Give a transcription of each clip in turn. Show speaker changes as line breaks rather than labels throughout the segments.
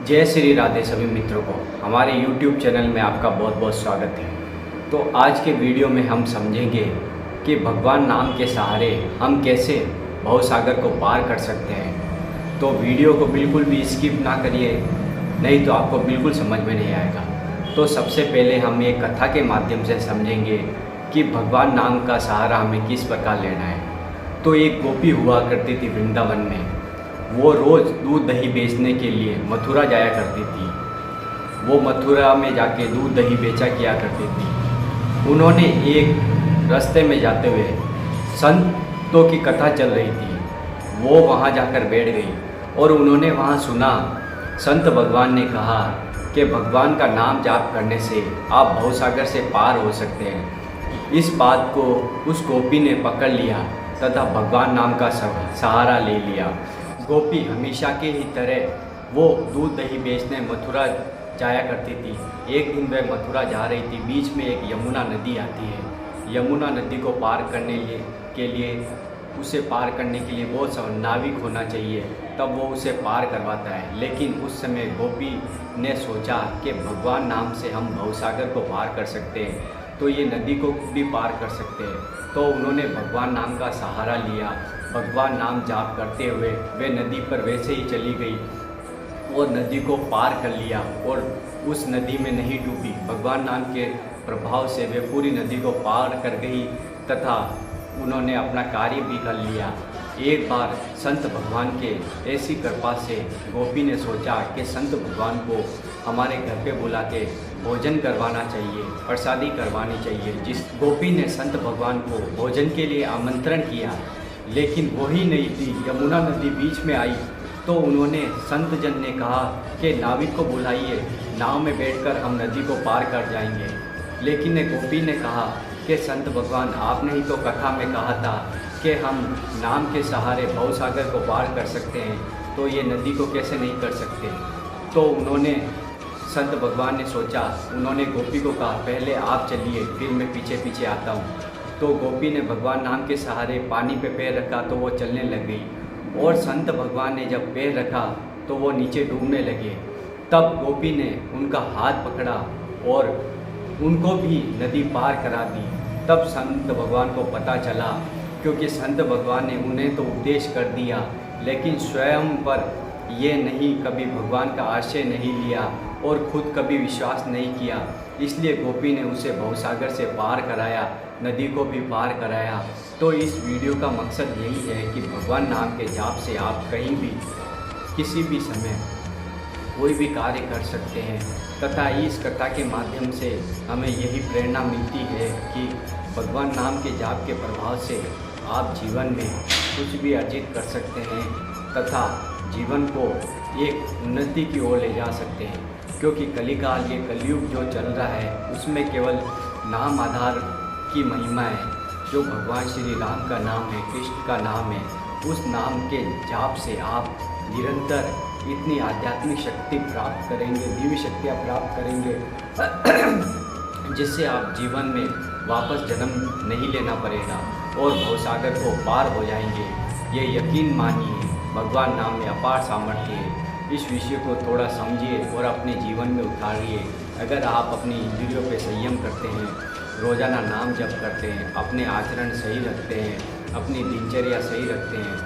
जय श्री राधे सभी मित्रों को हमारे YouTube चैनल में आपका बहुत बहुत स्वागत है। तो आज के वीडियो में हम समझेंगे कि भगवान नाम के सहारे हम कैसे भवसागर को पार कर सकते हैं। तो वीडियो को बिल्कुल भी स्किप ना करिए, नहीं तो आपको बिल्कुल समझ में नहीं आएगा। तो सबसे पहले हम एक कथा के माध्यम से समझेंगे कि भगवान नाम का सहारा हमें किस प्रकार लेना है। तो एक गोपी हुआ करती थी वृंदावन में। वो रोज़ दूध दही बेचने के लिए मथुरा जाया करती थी। वो मथुरा में जाके दूध दही बेचा किया करती थी। उन्होंने एक रास्ते में जाते हुए संतों की कथा चल रही थी। वो वहाँ जाकर बैठ गई और उन्होंने वहाँ सुना संत भगवान ने कहा कि भगवान का नाम जाप करने से आप भवसागर से पार हो सकते हैं। इस बात को उस गोपी ने पकड़ लिया तथा भगवान नाम का सहारा ले लिया। गोपी हमेशा के ही तरह वो दूध दही बेचने मथुरा जाया करती थी। एक दिन वह मथुरा जा रही थी, बीच में एक यमुना नदी आती है। यमुना नदी को पार करने के लिए उसे पार करने के लिए बहुत नाविक होना चाहिए, तब वो उसे पार करवाता है। लेकिन उस समय गोपी ने सोचा कि भगवान नाम से हम भवसागर को पार कर सकते हैं, तो ये नदी को भी पार कर सकते हैं। तो उन्होंने भगवान नाम का सहारा लिया। भगवान नाम जाप करते हुए वे नदी पर वैसे ही चली गई और नदी को पार कर लिया और उस नदी में नहीं डूबी। भगवान नाम के प्रभाव से वे पूरी नदी को पार कर गई तथा उन्होंने अपना कार्य भी कर लिया। एक बार संत भगवान के ऐसी कृपा से गोपी ने सोचा कि संत भगवान को हमारे घर पे बुला के भोजन करवाना चाहिए, प्रसादी करवानी चाहिए। जिस गोपी ने संत भगवान को भोजन के लिए आमंत्रण किया, लेकिन वही नहीं थी, यमुना नदी बीच में आई। तो उन्होंने संत जन ने कहा कि नाविक को बुलाइए, नाव में बैठकर हम नदी को पार कर जाएंगे। लेकिन गोपी ने कहा कि संत भगवान, आपने ही तो कथा में कहा था कि हम नाम के सहारे भवसागर को पार कर सकते हैं, तो ये नदी को कैसे नहीं कर सकते। तो उन्होंने संत भगवान ने सोचा, उन्होंने गोपी को कहा पहले आप चलिए, फिर मैं पीछे पीछे आता हूँ। तो गोपी ने भगवान नाम के सहारे पानी पे पैर रखा तो वो चलने लग गई और संत भगवान ने जब पैर रखा तो वो नीचे डूबने लगे। तब गोपी ने उनका हाथ पकड़ा और उनको भी नदी पार करा दी। तब संत भगवान को पता चला, क्योंकि संत भगवान ने उन्हें तो उपदेश कर दिया, लेकिन स्वयं पर ये नहीं, कभी भगवान का आश्रय नहीं लिया और खुद कभी विश्वास नहीं किया। इसलिए गोपी ने उसे भवसागर से पार कराया, नदी को भी पार कराया। तो इस वीडियो का मकसद यही है कि भगवान नाम के जाप से आप कहीं भी किसी भी समय कोई भी कार्य कर सकते हैं। तथा इस कथा के माध्यम से हमें यही प्रेरणा मिलती है कि भगवान नाम के जाप के प्रभाव से आप जीवन में कुछ भी अर्जित कर सकते हैं तथा जीवन को एक उन्नति की ओर ले जा सकते हैं। क्योंकि कलिकाल, ये कलयुग जो चल रहा है, उसमें केवल नाम आधार की महिमा है। जो भगवान श्री राम का नाम है, कृष्ण का नाम है, उस नाम के जाप से आप निरंतर इतनी आध्यात्मिक शक्ति प्राप्त करेंगे, दिव्य शक्तियाँ प्राप्त करेंगे जिससे आप जीवन में वापस जन्म नहीं लेना पड़ेगा और भवसागर को पार हो जाएंगे। ये यकीन मानिए, भगवान नाम में अपार सामर्थ्य है। इस विषय को थोड़ा समझिए और अपने जीवन में उतारिए। अगर आप अपनी इंद्रियों पे संयम करते हैं, रोज़ाना नाम जप करते हैं, अपने आचरण सही रखते हैं, अपनी दिनचर्या सही रखते हैं,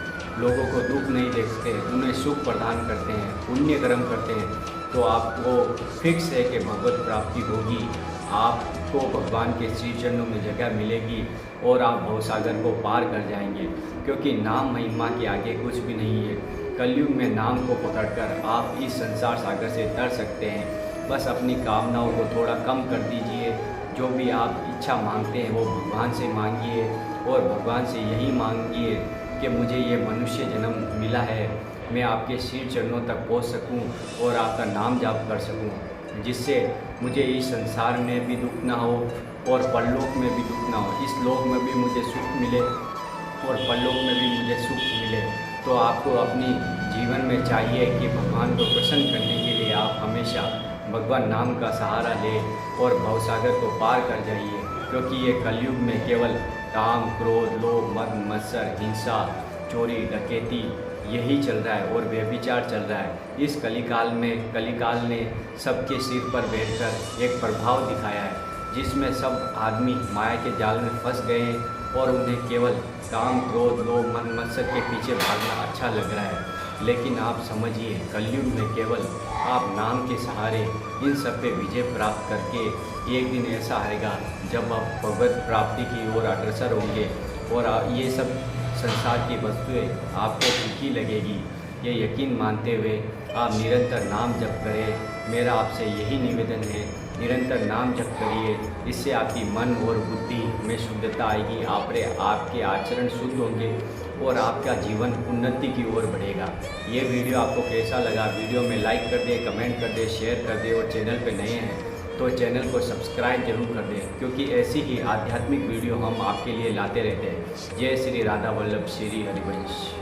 लोगों को दुख नहीं देखते, उन्हें सुख प्रदान करते हैं, पुण्य कर्म करते हैं, तो आपको फिक्स है कि भगवत प्राप्ति होगी। आपको भगवान के श्री चरणों में जगह मिलेगी और आप भवसागर को पार कर जाएंगे। क्योंकि नाम महिमा के आगे कुछ भी नहीं है। कलयुग में नाम को पकड़कर आप इस संसार सागर से तर सकते हैं। बस अपनी कामनाओं को थोड़ा कम कर दीजिए। जो भी आप इच्छा मांगते हैं वो भगवान से मांगिए और भगवान से यही मांगिए कि मुझे ये मनुष्य जन्म मिला है, मैं आपके श्री चरणों तक पहुंच सकूं और आपका नाम जाप कर सकूं, जिससे मुझे इस संसार में भी दुख ना हो और परलोक में भी दुख ना हो। इस लोक में भी मुझे सुख मिले और परलोक में भी मुझे सुख मिले। तो आपको अपनी जीवन में चाहिए कि भगवान को प्रसन्न करने के लिए आप हमेशा भगवान नाम का सहारा लें और भवसागर को पार कर जाइए। क्योंकि ये कलयुग में केवल काम, क्रोध, लोभ, मद, मत्सर, हिंसा, चोरी, डकैती यही चल रहा है और व्यभिचार चल रहा है। इस कलिकाल में कलिकाल ने सबके सिर पर बैठकर एक प्रभाव दिखाया है जिसमें सब आदमी माया के जाल में फंस गए हैं और उन्हें केवल काम, क्रोध, लोभ, मन, मत्सर के पीछे भागना अच्छा लग रहा है। लेकिन आप समझिए, कलयुग में केवल आप नाम के सहारे इन सब पे विजय प्राप्त करके एक दिन ऐसा आएगा जब आप भगवत प्राप्ति की ओर अग्रसर होंगे और ये सब संसार की वस्तुएं आपको फीकी लगेगी। ये यकीन मानते हुए आप निरंतर नाम जप करें। मेरा आपसे यही निवेदन है, निरंतर नाम जप करिए। इससे आपकी मन और बुद्धि में शुद्धता आएगी, आपके आचरण शुद्ध होंगे और आपका जीवन उन्नति की ओर बढ़ेगा। ये वीडियो आपको कैसा लगा? वीडियो में लाइक कर दें, कमेंट कर दें, शेयर कर दें और चैनल पे नए हैं तो चैनल को सब्सक्राइब जरूर कर दें, क्योंकि ऐसी ही आध्यात्मिक वीडियो हम आपके लिए लाते रहते हैं। जय श्री राधा वल्लभ श्री हरिवंश।